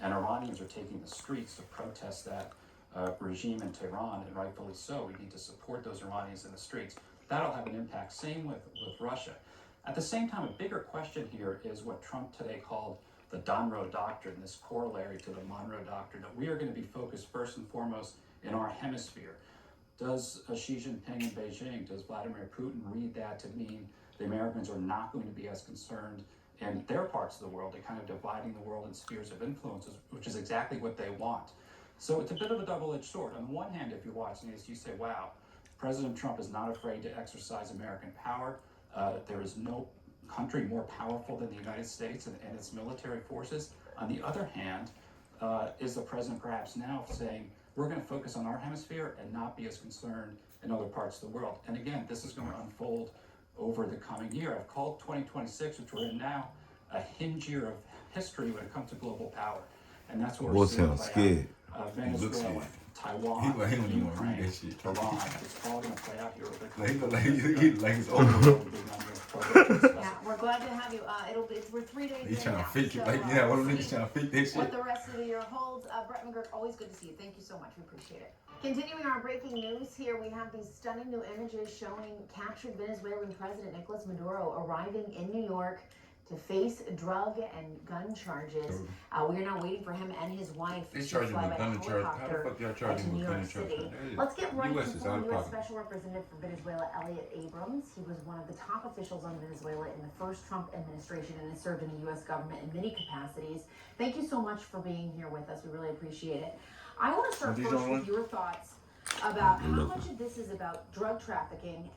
and Iranians are taking the streets to protest that regime in Tehran, and rightfully so. We need to support those Iranians in the streets. That'll have an impact. Same with Russia. At the same time, a bigger question here is what Trump today called the Donroe Doctrine, this corollary to the Monroe Doctrine, that we are going to be focused first and foremost in our hemisphere. Does Xi Jinping in Beijing, does Vladimir Putin read that to mean the Americans are not going to be as concerned in their parts of the world? They're kind of dividing the world in spheres of influences, which is exactly what they want. So it's a bit of a double-edged sword. On the one hand, if you're watching this, you say, wow, President Trump is not afraid to exercise American power. There is no country more powerful than the United States and its military forces. On the other hand, is the president perhaps now saying, we're going to focus on our hemisphere and not be as concerned in other parts of the world? And again, this is going to unfold over the coming year. I've called 2026, which we're in now, a hinge year of history when it comes to global power. And that's what we're seeing play out. Venezuela, Taiwan, Ukraine, Iran, it's all going to play out here over the coming years. Like it's over. Yeah, we're glad to have you. We're 3 days He's in trying to now, fake it. so, Like, yeah, what are niggas see trying to fake that what shit? the rest of the year holds. Brett McGurk, always good to see you. Thank you so much. We appreciate it. Continuing our breaking news here, we have these stunning new images showing captured Venezuelan President Nicolas Maduro arriving in New York to face drug and gun charges. We are now waiting for him and his wife They to charge him fly with by gun charge. How the helicopter fuck y'all charge to him New with York gun charge? City. Let's get right US to is out former of U.S. pocket. Special Representative for Venezuela, Elliot Abrams. He was one of the top officials on Venezuela in the first Trump administration and has served in the U.S. government in many capacities. Thank you so much for being here with us. We really appreciate it. I want to start first with your thoughts about how much of this is about drug trafficking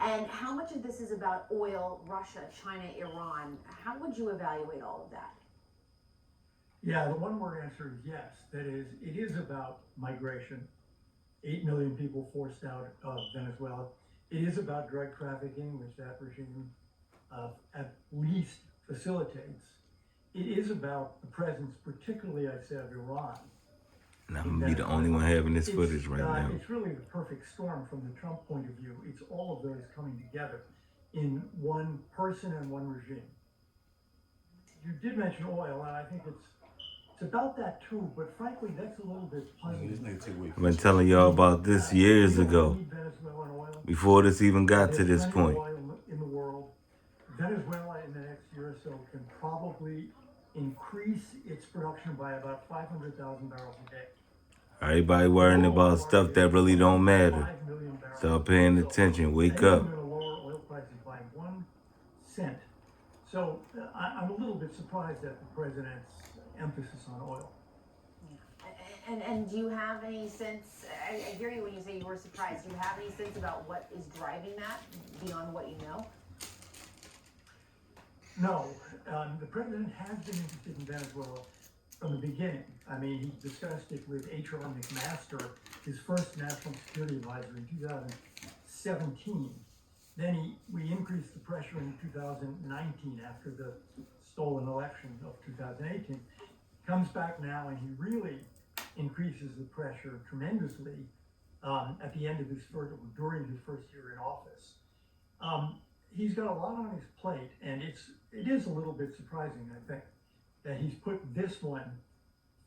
and how much of this is about oil, Russia, China, Iran. How would you evaluate all of that? Yeah, the one word answer is yes. That is, it is about migration. 8 million people forced out of Venezuela. It is about drug trafficking, which that regime at least facilitates. It is about the presence, particularly, I said, of Iran. And I'm gonna be the only one having this footage right now. It's really the perfect storm from the Trump point of view. It's all of those coming together in one person and one regime. You did mention oil, and I think it's about that too, but frankly, that's a little bit puzzling. I've been telling y'all about this years ago, before this even got to this point. Oil in the world. Venezuela in the next year or so can probably increase its production by about 500,000 barrels a day. Everybody worrying about stuff that really don't matter. Start paying attention. Wake up. They're going to lower oil prices by 1 cent. So I'm a little bit surprised at the president's emphasis on oil. And do you have any sense, I hear you when you say you were surprised, do you have any sense about what is driving that beyond what you know? No, the president has been interested in Venezuela from the beginning. I mean, he discussed it with H.R. McMaster, his first national security advisor in 2017. Then we increased the pressure in 2019 after the stolen election of 2018. Comes back now and he really increases the pressure tremendously at the end of during his first year in office. He's got a lot on his plate, and it is a little bit surprising, I think, that he's put this one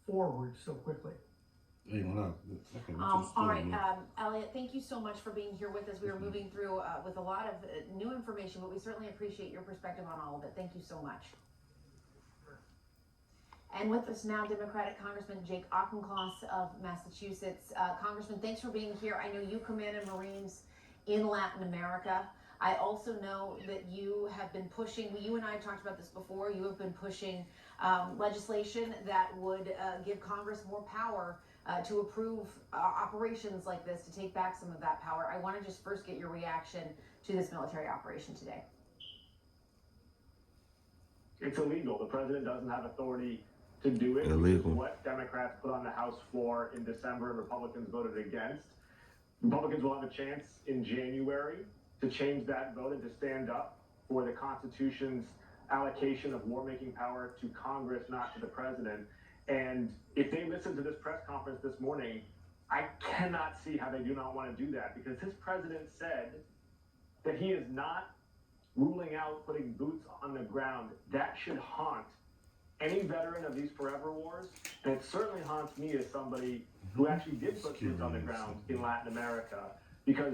forward so quickly. All right, Elliot, thank you so much for being here with us. We are moving through with a lot of new information, but we certainly appreciate your perspective on all of it. Thank you so much. And with us now, Democratic Congressman Jake Auchincloss of Massachusetts. Congressman, thanks for being here. I know you commanded Marines in Latin America. I also know that you have been pushing, you and I have talked about this before, you have been pushing legislation that would give Congress more power to approve operations like this, to take back some of that power. I want to just first get your reaction to this military operation today. It's illegal. The president doesn't have authority to do it. Illegal. Which is what Democrats put on the House floor in December and Republicans voted against. Republicans will have a chance in January to change that vote and to stand up for the Constitution's allocation of war-making power to Congress, not to the president. And if they listen to this press conference this morning, I cannot see how they do not want to do that, because his president said that he is not ruling out putting boots on the ground. That should haunt any veteran of these forever wars, and it certainly haunts me as somebody who actually did put boots on the ground in Latin America, because